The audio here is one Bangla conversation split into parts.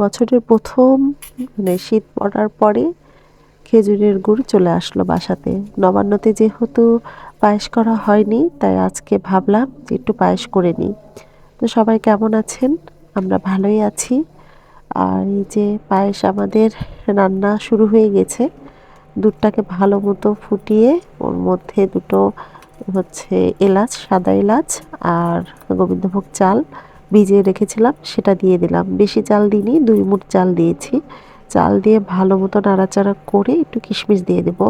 বছরের প্রথম মানে শীত পড়ার পরে খেজুরের গুড় চলে আসলো বাসাতে। নবান্নতে যেহেতু পায়েস করা হয়নি, তাই আজকে ভাবলাম যে একটু পায়েস করে নিই। তো সবাই কেমন আছেন? আমরা ভালোই আছি। আর এই যে পায়েস আমাদের রান্না শুরু হয়ে গেছে। দুধটাকে ভালো মতো ফুটিয়ে ওর মধ্যে দুটো এলাচ, সাদা এলাচ আর গোবিন্দভোগ চাল ভিজিয়ে রেখেছিলাম, সেটা দিয়ে দিলাম। বেশি চাল দিইনি, 2 মুঠ চাল দিয়েছি। চাল দিয়ে ভালো মতো নাড়াচাড়া করে একটু কিশমিশ দিয়ে দেব।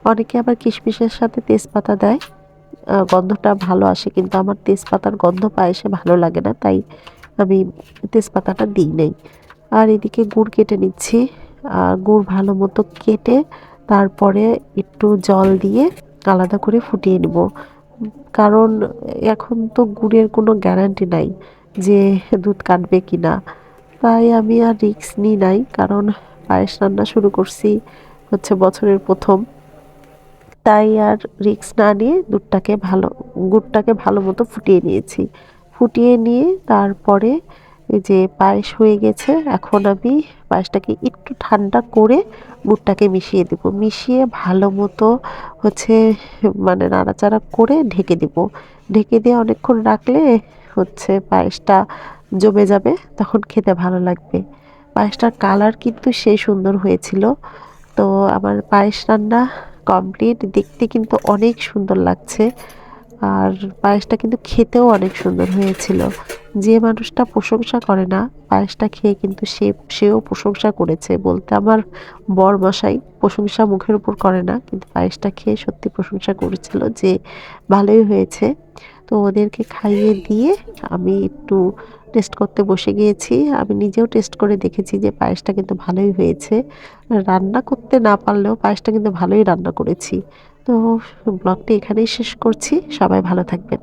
অনেকে আবার কিশমিশের সাথে তেজপাতা দেয়, গন্ধটা ভালো আসে, কিন্তু আমার তেজপাতার গন্ধ পায়েসে ভালো লাগে না, তাই আমি তেজপাতাটা দিই নাই। আর এদিকে গুড় কেটে নিচ্ছি। আর গুড় ভালো মতো কেটে তারপরে একটু জল দিয়ে আলাদা করে ফুটিয়ে নেব। কারণ এখন তো গুড়ের কোনো গ্যারান্টি নাই যে দুধ কাটবে কি না, তাই আমি আর রিস্ক নিই নাই। কারণ পায়েস রান্না শুরু করছি বছরের প্রথম, তাই আর রিস্ক না নিয়ে গুড়টাকে ভালো মতো ফুটিয়ে নিয়েছি। ফুটিয়ে নিয়ে তারপরে এই যে পায়েস হয়ে গেছে, এখন আমি পায়েসটাকে একটু ঠান্ডা করে গুড়টাকে মিশিয়ে দেব। মিশিয়ে ভালো মতো হচ্ছে মানে নাড়াচাড়া করে ঢেকে দেব। ঢেকে দিয়ে অনেকক্ষণ রাখলে পায়েসটা জমে যাবে, তখন খেতে ভালো লাগবে। পায়েসটার কালার কিন্তু সেই সুন্দর হয়েছিল। তো আমার পায়েস রান্না কমপ্লিট। দেখতে কিন্তু অনেক সুন্দর লাগছে, আর পায়েসটা কিন্তু খেতেও অনেক সুন্দর হয়েছিল। যে মানুষটা প্রশংসা করে না, পায়েসটা খেয়ে কিন্তু সেও প্রশংসা করেছে। বলতে আমার বর মশাই প্রশংসা মুখের উপর করে না, কিন্তু পায়েসটা খেয়ে সত্যি প্রশংসা করেছিল যে ভালোই হয়েছে। তো ওদেরকে খাইয়ে দিয়ে আমি একটু টেস্ট করতে বসে গিয়েছি। আমি নিজেও টেস্ট করে দেখেছি যে পায়েসটা কিন্তু ভালোই হয়েছে। রান্না করতে না পারলেও পায়েসটা কিন্তু ভালোই রান্না করেছি। তো ব্লগটি এখানেই শেষ করছি। সবাই ভালো থাকবেন।